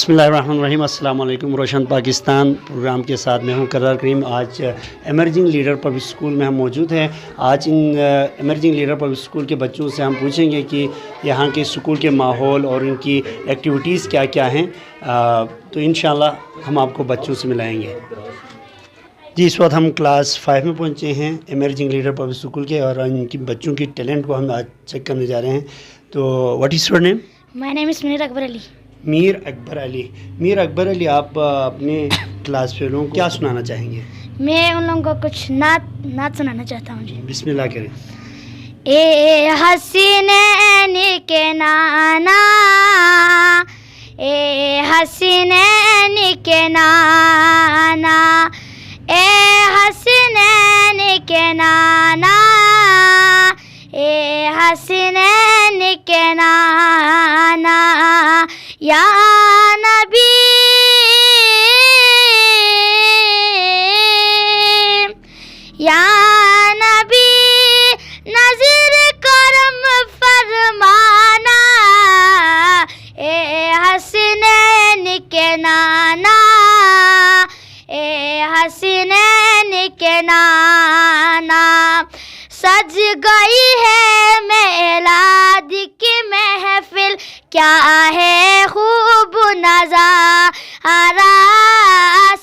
بسم اللہ الرحمن الرحیم. السلام علیکم. روشن پاکستان پروگرام کے ساتھ میں ہوں قرار کریم. آج ایمرجنگ لیڈر پبلک اسکول میں ہم موجود ہیں. آج ان ایمرجنگ لیڈر پبلک اسکول کے بچوں سے ہم پوچھیں گے کہ یہاں کے اسکول کے ماحول اور ان کی ایکٹیویٹیز کیا کیا ہیں. تو انشاءاللہ ہم آپ کو بچوں سے ملائیں گے. جی اس وقت ہم کلاس 5 میں پہنچے ہیں ایمرجنگ لیڈر پبلک اسکول کے، اور ان کی بچوں کی ٹیلنٹ کو ہم آج چیک کرنے جا رہے ہیں. تو واٹ از یور نیم؟ مائی نیم از میر اکبر علی. میر اکبر علی. میر اکبر علی، آپ اپنے کلاس فیلوں کو کیا سنانا چاہیں گے؟ میں ان لوگوں کو کچھ نعت سنانا چاہتا ہوں. جی بسم اللہ کریں. اے حسینین کے نانا، اے حسینین کے نانا، اے حسینین کے نانا، اے حسینین کے نانا، یا نبی یا نبی نظر کرم فرمانا، اے حسینین کے نانا، اے حسینین کے نانا. سج گئی ہے میلاد کی محفل، کیا ہے خوب نظارہ.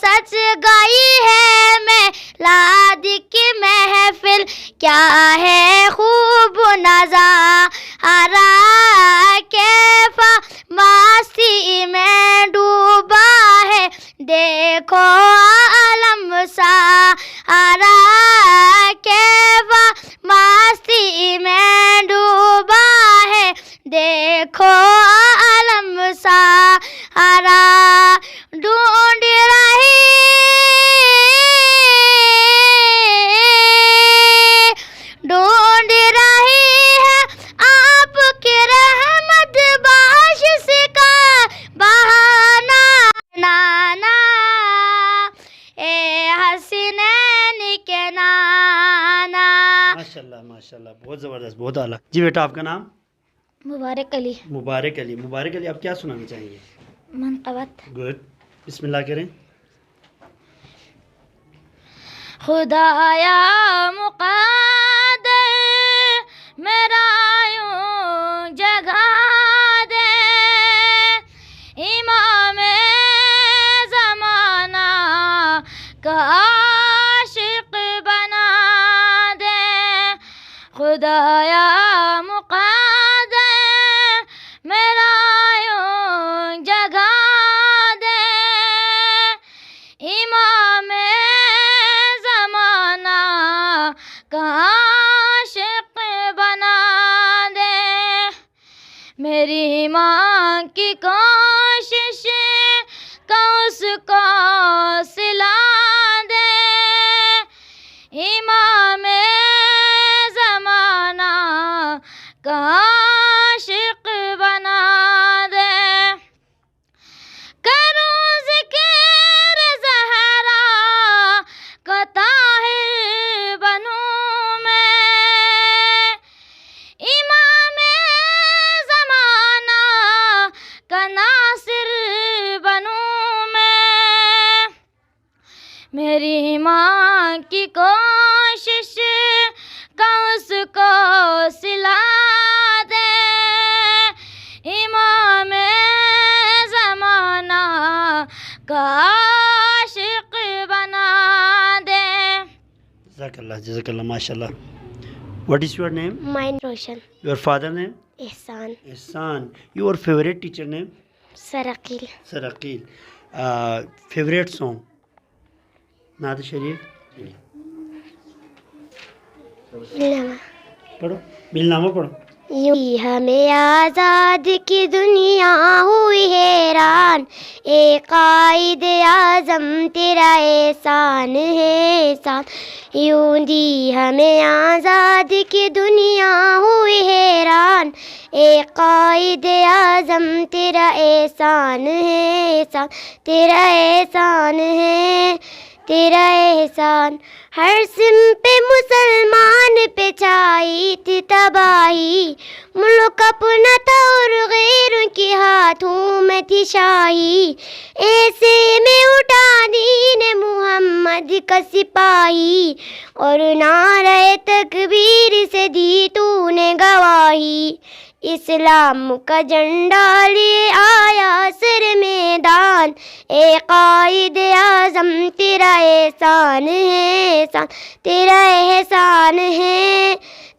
سج گئی ہے میلاد کی محفل، کیا ہے خوب نظارہ. کیف مستی میں ڈوبا ہے دیکھو عالم سارا. کیف مستی میں ڈوبا ہے دیکھو عالم سارا. ڈھونڈ رہی ہے آپ کی رحمت بخش کا بہانا. نانا اے حسینین کے نانا. ماشاءاللہ ماشاءاللہ، بہت زبردست، بہت اعلیٰ. جی بیٹا آپ کا نام؟ مبارک علی. مبارک علی. مبارک علی، آپ کیا سنانا چاہیں گے؟ منقبت. گڈ، بسم اللہ کریں. خدایا مقدر میرا یوں جگہ دے، امام زمانہ کا عاشق بنا دے. خدایا مقدر میرا یوں جگہ دے، امام زمانہ کا عاشق بنا دے. میری ماں کی کوشش کا اس کو سلا دے، امام زمانہ کا عاشق بنا دے. کروں ذکر زہرا کا طاہر بنوں میں، امام زمانہ کا ناصر بنوں میں. میری ماں کی کوشش کا اس کو سلا دے، امام زمانہ کا عاشق بنا دے. جزاک اللہ جزاک اللہ، ماشاء اللہ. What is your name? Mine Roshan. Your father name? Ehsan. Ehsan. Your favourite teacher name? سرقیل. سرقیل. Favourite song? نعت شریف پڑھو، بل نامہ پڑھو. یوں ہمیں آزاد کی دنیا ہوئی حیران، اے قائد اعظم تیرا احسان ہے احسان. یوں دی ہمیں آزاد کی دنیا ہوئی حیران، اے قائد اعظم تیرا احسان ہے احسان. تیرا احسان ہے تیرا احسان. ہر سم پہ مسلمان پہ چھائی تھی تباہی، ملک اپنا تھا اور غیروں کے ہاتھوں میں تھی شاہی، ایسے میں اٹھا دین محمد کا سپاہی، اور نعرہ تکبیر سے دی تو نے گواہی، اسلام کا جھنڈا لے آیا سر میدان، اے قائد اعظم تیرا احسان ہے، احسان تیرا احسان ہے،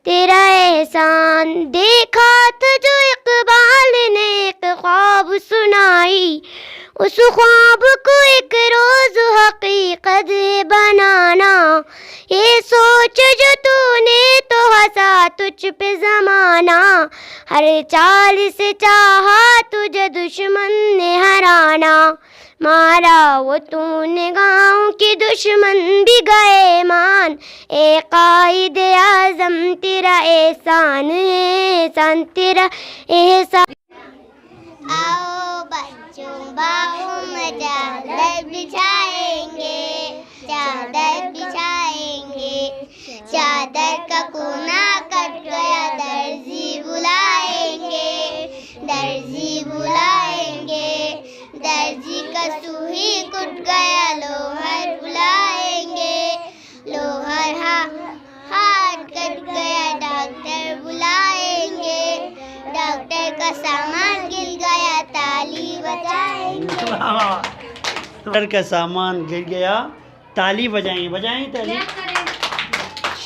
تیرا احسان۔ دیکھا تو جو اقبال نے ایک خواب سنائی، اس خواب کو ایک روز حقیقت بنانا، یہ سوچ جو تو نے تو ہنسا تجھ پہ زمانہ، ہر چال سے چاہا تجھے دشمن نے ہرانا، مارا وہ تو نے گاؤں کے دشمن بھی گئے مان، اے قائد اعظم تیرا احسان ہے، احسان تیرا احسان۔ آؤ بچوں باغوں میں چادر بچھائیں گے، چادر بچھائیں گے، چادر کا کونا کٹ گیا درزی بلائیں گے، درزی بلائیں گے، درزی کا سوئی کٹ گیا لوہر بلائیں گے، لوہر ہاتھ کٹ گیا ڈاکٹر بلائیں گے، ڈاکٹر کا سامان گر گیا تالی بجائیں گے۔ ڈاکٹر کا سامان گر گیا تالی بجائیں گے، بجائیں گے تالی؟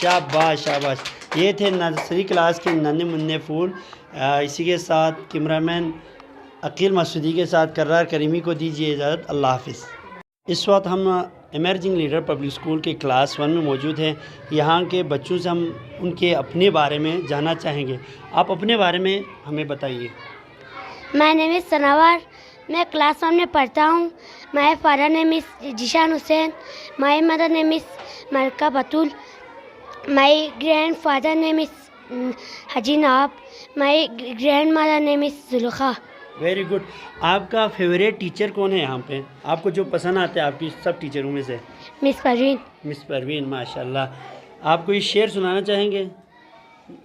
شاباش شاباش۔ یہ تھے نرسری کلاس کے ننھے منھے پھول۔ اسی کے ساتھ کیمرہ مین عقیل مسعودی کے ساتھ کرار کریمی کو دیجیے اجازت، اللہ حافظ۔ اس وقت ہم ایمرجنگ لیڈر پبلک اسکول کے کلاس 1 میں موجود ہیں۔ یہاں کے بچوں سے ہم ان کے اپنے بارے میں جاننا چاہیں گے۔ آپ اپنے بارے میں ہمیں بتائیے۔ My name is Sanawar. میں کلاس 1 میں پڑھتا ہوں۔ My father name is Zeeshan Hussain. My mother name is Mallika بطول. My grandfather name is Haji Nawab. My grandmother name is Zulaikha. Very good. آپ کا فیوریٹ ٹیچر کون ہے یہاں پہ؟ آپ کو جو پسند آتے ہیں آپ کی سب ٹیچروں میں سے؟ مس پروین. مس پروین، ماشاء اللہ۔ آپ کو یہ شعر سنانا چاہیں گے؟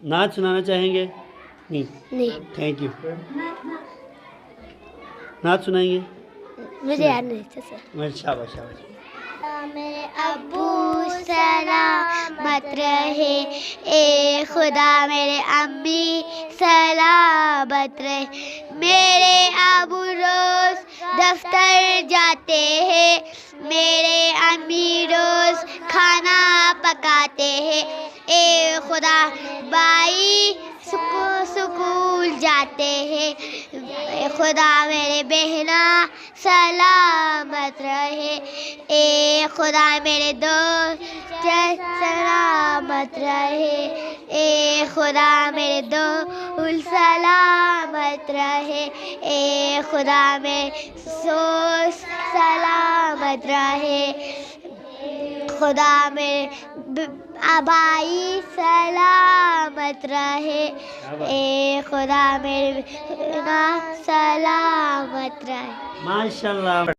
نعت سنانا چاہیں گے؟ نہیں، تھینک یو۔ نعت سنائیں گے؟ مجھے یاد نہیں تھا سر۔ شاباش شاباش۔ میرے ابو سلامت رہے، اے خدا میرے امی سلامت رہے، میرے ابو روز دفتر جاتے ہیں، میرے امی روز کھانا پکاتے ہیں، اے خدا بائی سکول جاتے ہیں، اے خدا میرے بہنا سلامت رہے، اے خدا میرے دوست سلامت رہے، اے خدا میرے دوست سلامت رہے، اے خدا میرے دوست سلامت رہے، خدا میرے آبائی سلامت رہے، اے خدا میرے سلامت رہے۔ ماشاء اللہ۔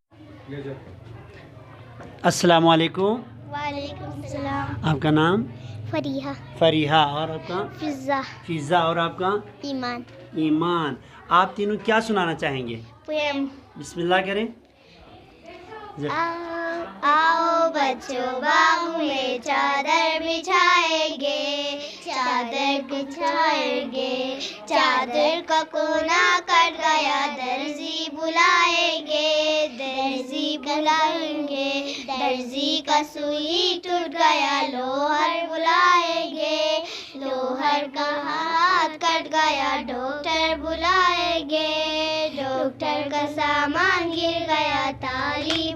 السلام علیکم۔ وعلیکم السلام۔ آپ کا نام؟ فریحہ۔ فریحہ۔ اور آپ کا؟ فضا۔ فضا۔ اور آپ کا؟ ایمان۔ ایمان۔ آپ تینوں کیا سنانا چاہیں گے؟ پویم۔ بسم اللہ کریں۔ آؤ بچوں باغ میں چادر بچھائیں گے، چادر بچھائیں گے، چادر کا کونا کٹ گیا درزی بلائیں گے، درزی بلائیں گے، درزی کا سوئی ٹوٹ گیا لوہر بلائیں گے، لوہر کا ہاتھ کٹ گیا ڈاکٹر بلائیں گے، ڈاکٹر کا سامان گر گیا تالی